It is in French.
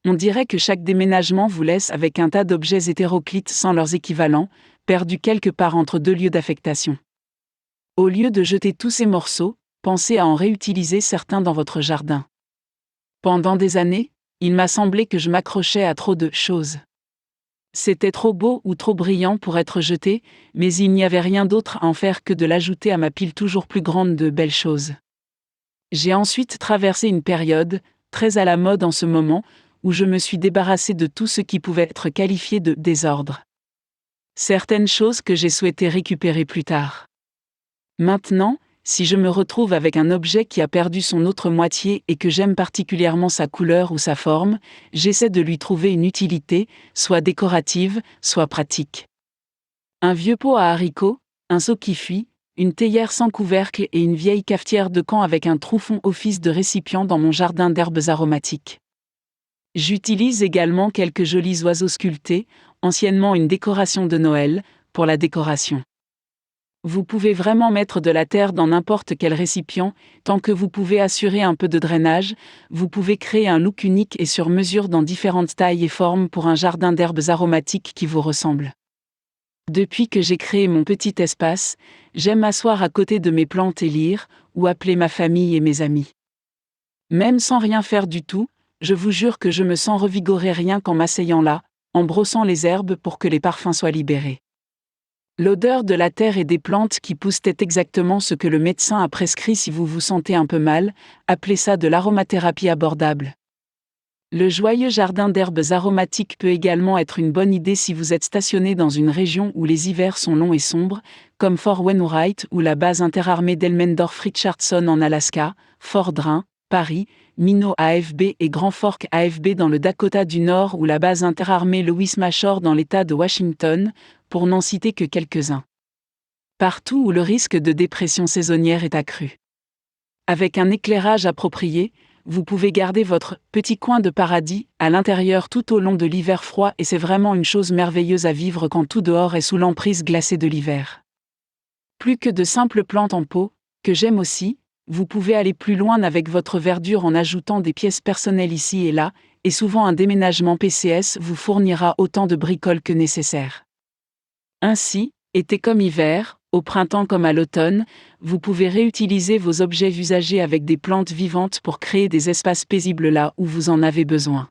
On dirait que chaque déménagement vous laisse avec un tas d'objets hétéroclites sans leurs équivalents, perdus quelque part entre deux lieux d'affectation. Au lieu de jeter tous ces morceaux, pensez à en réutiliser certains dans votre jardin. Pendant des années, il m'a semblé que je m'accrochais à trop de choses. C'était trop beau ou trop brillant pour être jeté, mais il n'y avait rien d'autre à en faire que de l'ajouter à ma pile toujours plus grande de belles choses. J'ai ensuite traversé une période, très à la mode en ce moment, où je me suis débarrassé de tout ce qui pouvait être qualifié de désordre. Certaines choses que j'ai souhaité récupérer plus tard. Maintenant, si je me retrouve avec un objet qui a perdu son autre moitié et que j'aime particulièrement sa couleur ou sa forme, j'essaie de lui trouver une utilité, soit décorative, soit pratique. Un vieux pot à haricots, un seau qui fuit, une théière sans couvercle et une vieille cafetière de camp avec un trou font office de récipient dans mon jardin d'herbes aromatiques. J'utilise également quelques jolis oiseaux sculptés, anciennement une décoration de Noël, pour la décoration. Vous pouvez vraiment mettre de la terre dans n'importe quel récipient, tant que vous pouvez assurer un peu de drainage, vous pouvez créer un look unique et sur mesure dans différentes tailles et formes pour un jardin d'herbes aromatiques qui vous ressemble. Depuis que j'ai créé mon petit espace, j'aime m'asseoir à côté de mes plantes et lire, ou appeler ma famille et mes amis. Même sans rien faire du tout, je vous jure que je me sens revigoré rien qu'en m'asseyant là, en brossant les herbes pour que les parfums soient libérés. L'odeur de la terre et des plantes qui poussent est exactement ce que le médecin a prescrit si vous vous sentez un peu mal, appelez ça de l'aromathérapie abordable. Le joyeux jardin d'herbes aromatiques peut également être une bonne idée si vous êtes stationné dans une région où les hivers sont longs et sombres, comme Fort Wainwright ou la base interarmée d'Elmendorf-Richardson en Alaska, Fort Drin, Paris, Minot AFB et Grand Fork AFB dans le Dakota du Nord ou la base interarmée Lewis Mashore dans l'État de Washington, pour n'en citer que quelques-uns. Partout où le risque de dépression saisonnière est accru. Avec un éclairage approprié, vous pouvez garder votre « petit coin de paradis » à l'intérieur tout au long de l'hiver froid et c'est vraiment une chose merveilleuse à vivre quand tout dehors est sous l'emprise glacée de l'hiver. Plus que de simples plantes en pot, que j'aime aussi, vous pouvez aller plus loin avec votre verdure en ajoutant des pièces personnelles ici et là, et souvent un déménagement PCS vous fournira autant de bricoles que nécessaire. Ainsi, été comme hiver, au printemps comme à l'automne, vous pouvez réutiliser vos objets usagés avec des plantes vivantes pour créer des espaces paisibles là où vous en avez besoin.